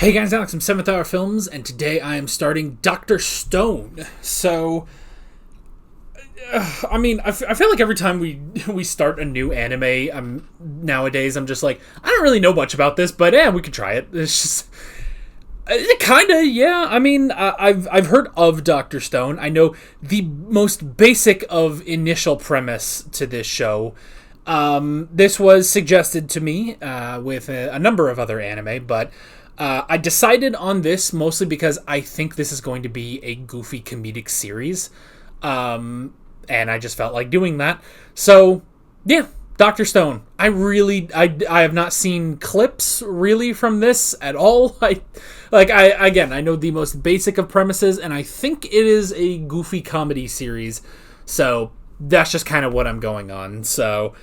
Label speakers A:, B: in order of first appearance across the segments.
A: Hey guys, Alex from 7th Hour Films, and today I am starting Dr. Stone. So, I feel like every time we start a new anime, nowadays I'm just like, I don't really know much about this, but yeah, we could try it. It's just, kinda, yeah. I've heard of Dr. Stone. I know the most basic of initial premise to this show. This was suggested to me with a number of other anime, but I decided on this mostly because I think this is going to be a goofy comedic series. And I just felt like doing that. So, yeah, Dr. Stone. I have not seen clips really from this at all. I know the most basic of premises, and I think it is a goofy comedy series. So, that's just kind of what I'm going on. So,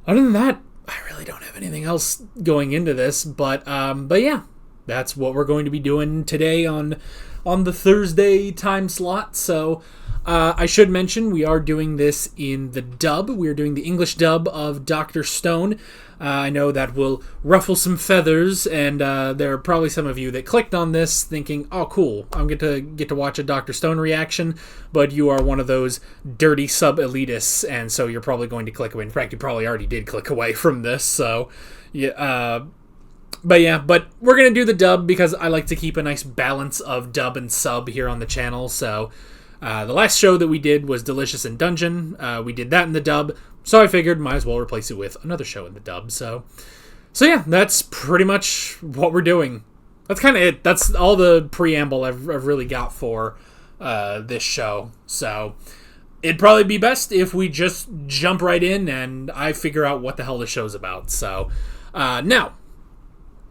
A: other than that, I really don't have anything else going into this, but yeah. That's what we're going to be doing today on the Thursday time slot. So I should mention we are doing this in the dub. We are doing the English dub of Dr. Stone. I know that will ruffle some feathers, and there are probably some of you that clicked on this thinking, oh, cool, I'm going to get to watch a Dr. Stone reaction, but you are one of those dirty sub-elitists, and so you're probably going to click away. In fact, you probably already did click away from this, so yeah. But we're going to do the dub because I like to keep a nice balance of dub and sub here on the channel. So the last show that we did was Delicious in Dungeon. We did that in the dub, so I figured might as well replace it with another show in the dub. So yeah, that's pretty much what we're doing. That's kind of it. That's all the preamble I've really got for this show. So it'd probably be best if we just jump right in and I figure out what the hell the show's about. So now,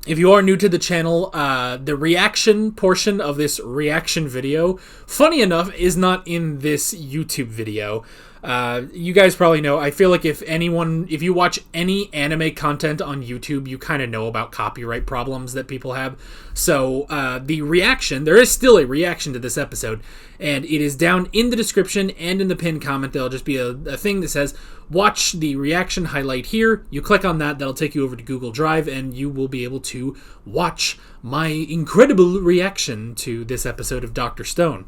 A: if you are new to the channel, the reaction portion of this reaction video, funny enough, is not in this YouTube video. You guys probably know, I feel like if you watch any anime content on YouTube, you kind of know about copyright problems that people have. So the reaction, there is still a reaction to this episode, and it is down in the description and in the pinned comment. There'll just be a thing that says, watch the reaction highlight here. You click on that, that'll take you over to Google Drive, and you will be able to watch my incredible reaction to this episode of Dr. Stone.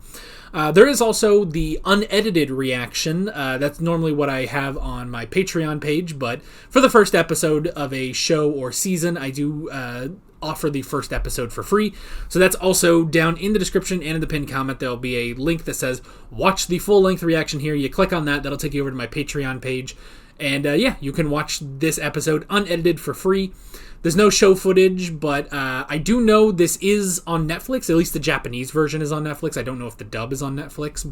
A: There is also the unedited reaction. That's normally what I have on my Patreon page, but for the first episode of a show or season, I do offer the first episode for free. So that's also down in the description and in the pinned comment. There'll be a link that says, watch the full-length reaction here. You click on that, that'll take you over to my Patreon page. And yeah, you can watch this episode unedited for free. There's no show footage, but I do know this is on Netflix. At least the Japanese version is on Netflix. I don't know if the dub is on Netflix,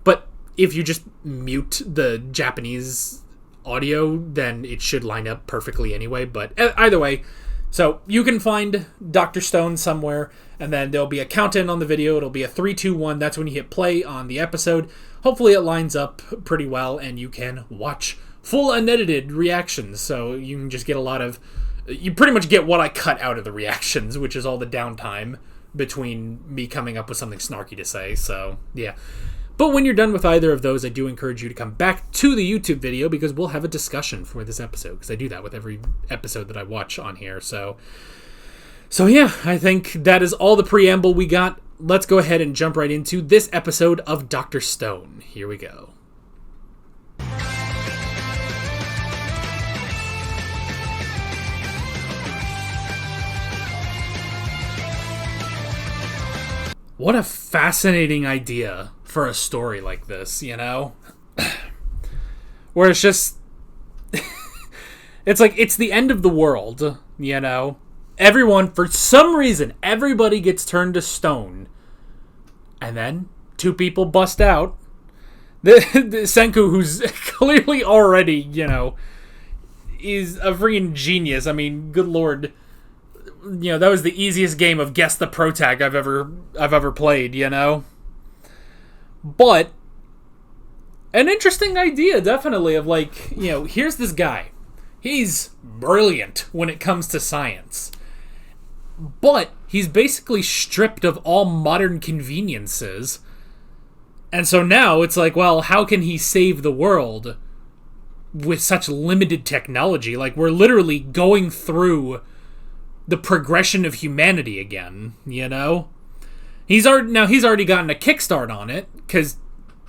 A: but if you just mute the Japanese audio, then it should line up perfectly anyway. But either way, so you can find Dr. Stone somewhere, and then there'll be a countdown on the video. It'll be a 3, 2, 1. That's when you hit play on the episode. Hopefully it lines up pretty well, and you can watch full unedited reactions. So you can just get you pretty much get what I cut out of the reactions, which is all the downtime between me coming up with something snarky to say. So yeah. But when you're done with either of those, I do encourage you to come back to the YouTube video because we'll have a discussion for this episode, because I do that with every episode that I watch on here. So yeah, I think that is all the preamble we got. Let's go ahead and jump right into this episode of Dr. Stone. Here we go. What a fascinating idea for a story like this, you know? Where it's just... it's like, it's the end of the world, you know? Everyone, for some reason, everybody gets turned to stone. And then, 2 people bust out. The Senku, who's clearly already, you know, is a freaking genius. I mean, good lord. You know, that was the easiest game of guess the protag I've ever played, you know? But an interesting idea, definitely, of like, you know, here's this guy. He's brilliant when it comes to science. But he's basically stripped of all modern conveniences. And so now it's like, well, how can he save the world with such limited technology? Like, we're literally going through the progression of humanity again, you know? He's already gotten a kickstart on it, because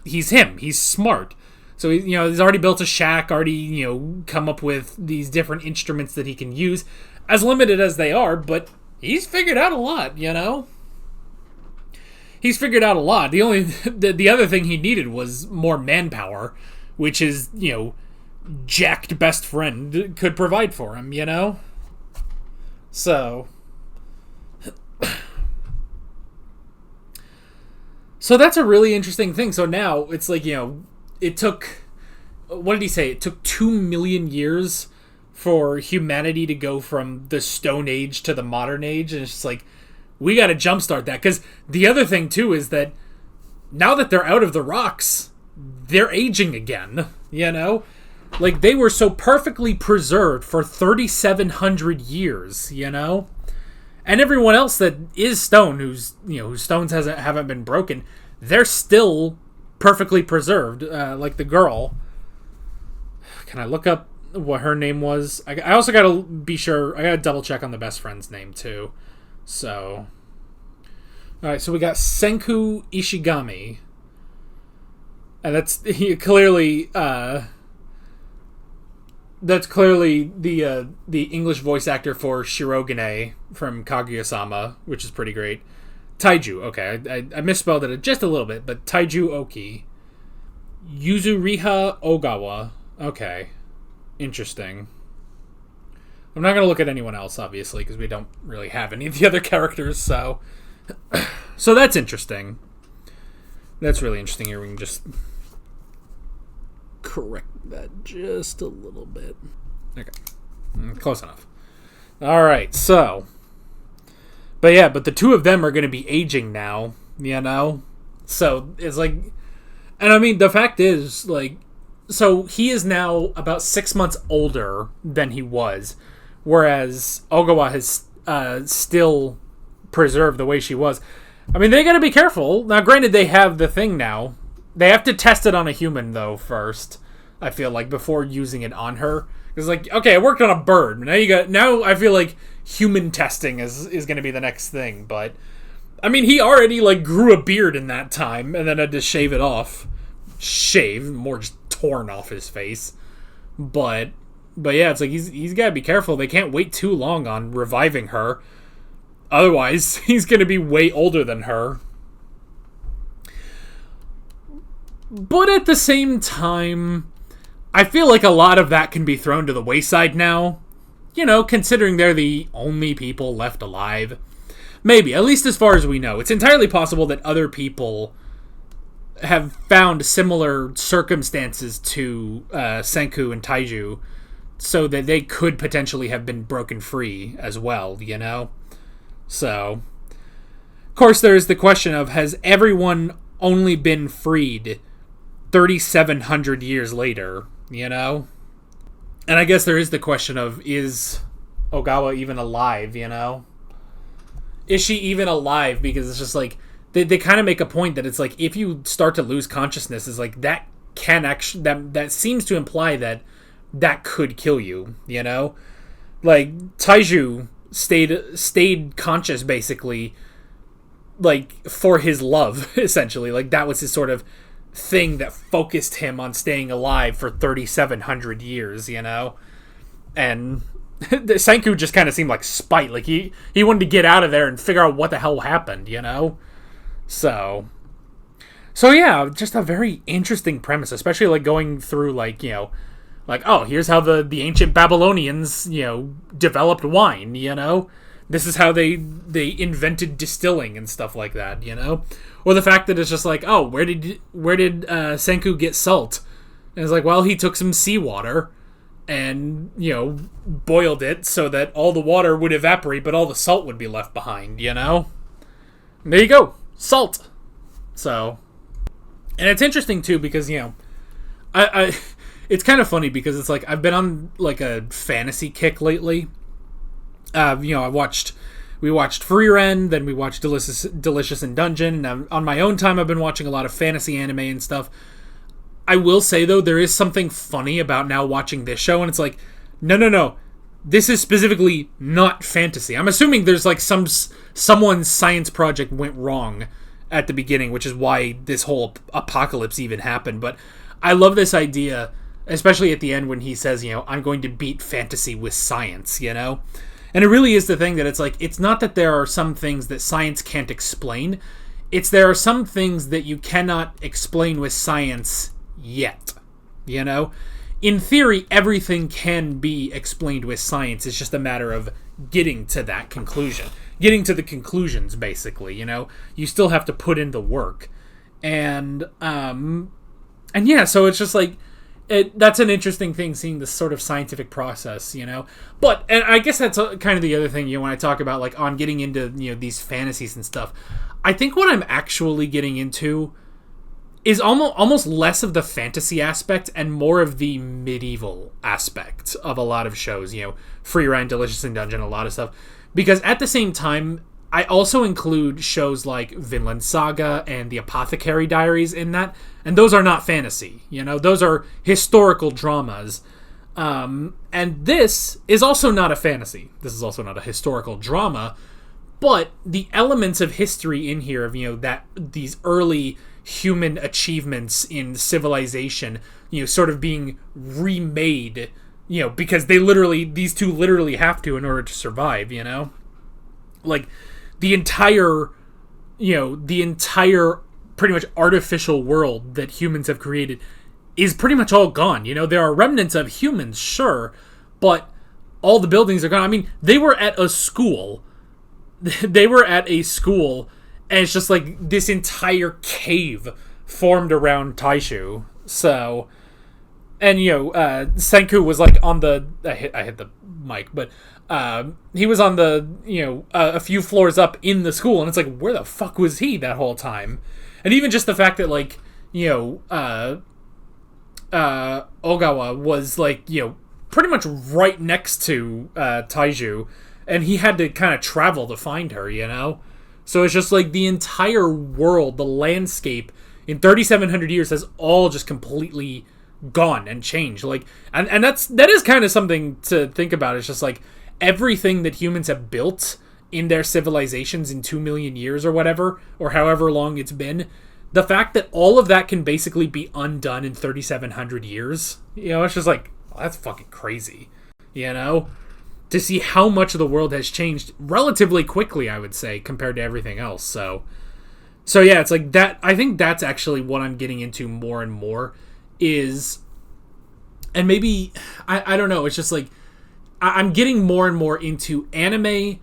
A: he's him. He's smart. So, he's already built a shack, already, come up with these different instruments that he can use, as limited as they are, but he's figured out a lot, He's figured out a lot. The other thing he needed was more manpower, which is, jacked best friend could provide for him, So... So that's a really interesting thing. So now it's like, it took, what did he say? It took 2 million years for humanity to go from the Stone Age to the modern age. And it's just like, we got to jumpstart that. Because the other thing, too, is that now that they're out of the rocks, they're aging again, Like, they were so perfectly preserved for 3,700 years, And everyone else that is stone, whose stones haven't been broken, they're still perfectly preserved. Like the girl. Can I look up what her name was? I also gotta be sure. I gotta double check on the best friend's name too. So, all right. So we got Senku Ishigami, and that's clearly. That's clearly the English voice actor for Shirogane from Kaguya-sama, which is pretty great. Taiju, okay, I misspelled it just a little bit, but Taiju Oki. Yuzuriha Ogawa, okay, interesting. I'm not going to look at anyone else, obviously, because we don't really have any of the other characters, so... So that's interesting. That's really interesting. Here we can just... correct that just a little bit. Okay. Close enough. Alright, so. But the two of them are going to be aging now, So, it's like... And I mean, the fact is, like... So, he is now about 6 months older than he was. Whereas Ogawa has still preserved the way she was. I mean, they got to be careful. Now, granted, they have the thing now. They have to test it on a human, though, first. I feel like, before using it on her. It's like, okay, it worked on a bird. Now I feel like human testing is going to be the next thing. But, I mean, he already, like, grew a beard in that time. And then had to shave it off. More just torn off his face. But yeah, it's like, he's got to be careful. They can't wait too long on reviving her. Otherwise, he's going to be way older than her. But at the same time, I feel like a lot of that can be thrown to the wayside now. Considering they're the only people left alive. Maybe, at least as far as we know. It's entirely possible that other people have found similar circumstances to Senku and Taiju, so that they could potentially have been broken free as well, So, of course, there's the question of, has everyone only been freed 3,700 years later, And I guess there is the question of, is Ogawa even alive, Is she even alive? Because it's just like, they kind of make a point that it's like, if you start to lose consciousness, is like, that can actually, that seems to imply that could kill you, Like, Taiju stayed conscious, basically, like, for his love, essentially. Like, that was his sort of thing that focused him on staying alive for 3,700 years, And Senku just kind of seemed like spite. Like, he wanted to get out of there and figure out what the hell happened, So yeah, just a very interesting premise, especially, like, going through, like, like, oh, here's how the ancient Babylonians, developed wine, This is how they invented distilling and stuff like that, Or the fact that it's just like, oh, where did Senku get salt? And it's like, well, he took some seawater and, boiled it so that all the water would evaporate, but all the salt would be left behind, And there you go. Salt. So, and it's interesting too, because, I it's kind of funny because it's like, I've been on, like, a fantasy kick lately. We watched Frieren, then we watched Delicious in Dungeon, and on my own time I've been watching a lot of fantasy anime and stuff. I will say, though, there is something funny about now watching this show, and it's like, no. this is specifically not fantasy. I'm assuming there's like someone's science project went wrong at the beginning, which is why this whole apocalypse even happened. But I love this idea, especially at the end when he says, I'm going to beat fantasy with science, And it really is the thing that it's like, it's not that there are some things that science can't explain. It's there are some things that you cannot explain with science yet, In theory, everything can be explained with science. It's just a matter of getting to that conclusion. Getting to the conclusions, basically, You still have to put in the work. And yeah, so it's just like, that's an interesting thing, seeing this sort of scientific process, But, and I guess that's kind of the other thing, when I talk about, like, on getting into, these fantasies and stuff. I think what I'm actually getting into is almost less of the fantasy aspect and more of the medieval aspect of a lot of shows, Free Run, Delicious in Dungeon, a lot of stuff. Because at the same time, I also include shows like Vinland Saga and the Apothecary Diaries in that, and those are not fantasy, those are historical dramas. And this is also not a fantasy. This is also not a historical drama, but the elements of history in here of, that these early human achievements in civilization, sort of being remade, because these two literally have to in order to survive, Like, the entire pretty much artificial world that humans have created is pretty much all gone. There are remnants of humans, sure, but all the buildings are gone. I mean, they were at a school. And it's just like this entire cave formed around Taishu. So, and Senku was like on the I hit the mic, but he was on the a few floors up in the school, and it's like, where the fuck was he that whole time? And even just the fact that like Ogawa was like pretty much right next to Taiju, and he had to kind of travel to find her, So it's just like the entire world, the landscape in 3,700 years has all just completely gone and changed. Like, and that is kind of something to think about. It's just like everything that humans have built in their civilizations in 2 million years or whatever, or however long it's been, the fact that all of that can basically be undone in 3,700 years, it's just like, well, that's fucking crazy, to see how much of the world has changed relatively quickly, I would say, compared to everything else. So yeah, it's like that. I think that's actually what I'm getting into more and more is, and maybe, I don't know, it's just like, I'm getting more and more into anime.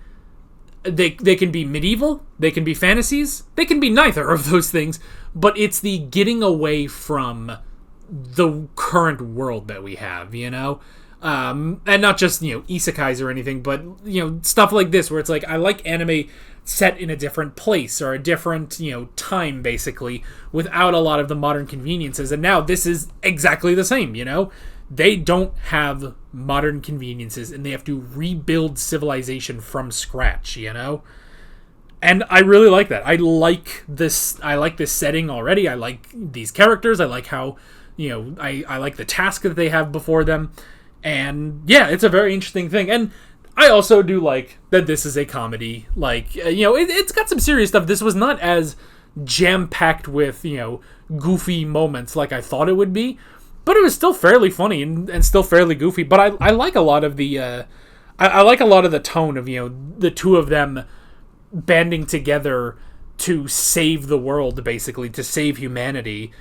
A: They can be medieval, they can be fantasies, they can be neither of those things, but it's the getting away from the current world that we have, and not just, isekais or anything, but, stuff like this, where it's like, I like anime set in a different place, or a different, time, basically, without a lot of the modern conveniences, and now this is exactly the same, They don't have modern conveniences, and they have to rebuild civilization from scratch, And I really like that. I like this setting already. I like these characters. I like how, I like the task that they have before them. And yeah, it's a very interesting thing. And I also do like that this is a comedy. Like, it's got some serious stuff. This was not as jam-packed with, goofy moments like I thought it would be. But it was still fairly funny and still fairly goofy. But I like a lot of the I like a lot of the tone of the two of them banding together to save the world, basically, to save humanity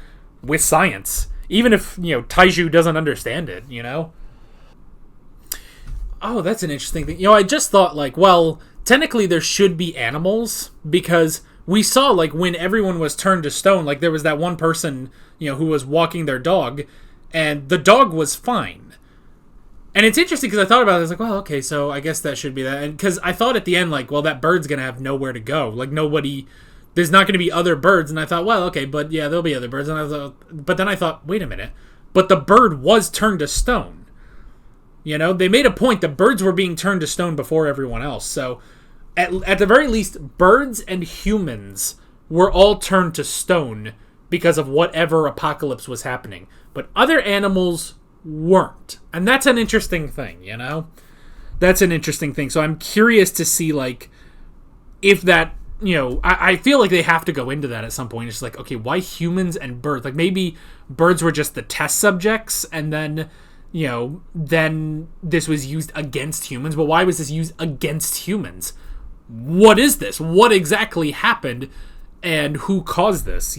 A: with science, even if Taiju doesn't understand it. Oh, that's an interesting thing. I just thought like, well, technically there should be animals, because we saw like when everyone was turned to stone, like there was that one person who was walking their dog. And the dog was fine. And it's interesting because I thought about it. I was like, well, okay, so I guess that should be that. And because I thought at the end, like, well, that bird's going to have nowhere to go. Like, there's not going to be other birds. And I thought, well, okay, but yeah, there'll be other birds. But then I thought, wait a minute. But the bird was turned to stone. They made a point that birds were being turned to stone before everyone else. So at the very least, birds and humans were all turned to stone because of whatever apocalypse was happening. But other animals weren't. And that's an interesting thing, that's an interesting thing. So I'm curious to see, like, if that, I feel like they have to go into that at some point. It's like, okay, why humans and birds? Like, maybe birds were just the test subjects, and then, then this was used against humans. But why was this used against humans? What is this? What exactly happened? And who caused this,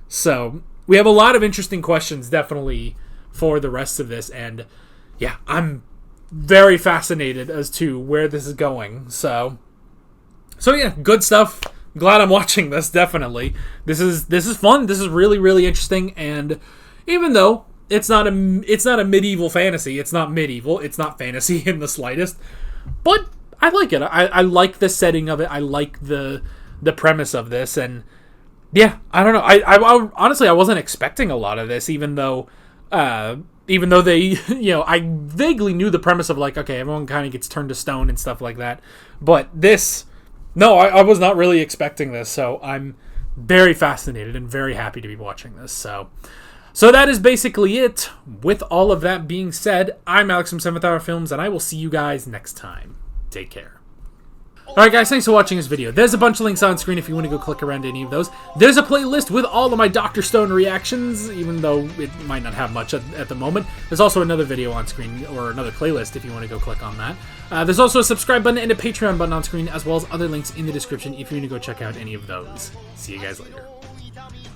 A: So, we have a lot of interesting questions, definitely, for the rest of this. And, yeah, I'm very fascinated as to where this is going. So yeah, good stuff. Glad I'm watching this, definitely. This is fun. This is really, really interesting. And even though it's not a medieval fantasy, it's not medieval, it's not fantasy in the slightest, but I like it. I like the setting of it. I like the premise of this. And yeah, I don't know. I honestly, I wasn't expecting a lot of this, even though they, I vaguely knew the premise of, like, okay, everyone kind of gets turned to stone and stuff like that. But this, no, I was not really expecting this. So I'm very fascinated and very happy to be watching this. So that is basically it. With all of that being said, I'm Alex from 7th Hour Films, and I will see you guys next time. Take care. Alright guys, thanks for watching this video. There's a bunch of links on screen if you want to go click around any of those. There's a playlist with all of my Dr. Stone reactions, even though it might not have much at the moment. There's also another video on screen, or another playlist if you want to go click on that. There's also a subscribe button and a Patreon button on screen, as well as other links in the description if you want to go check out any of those. See you guys later.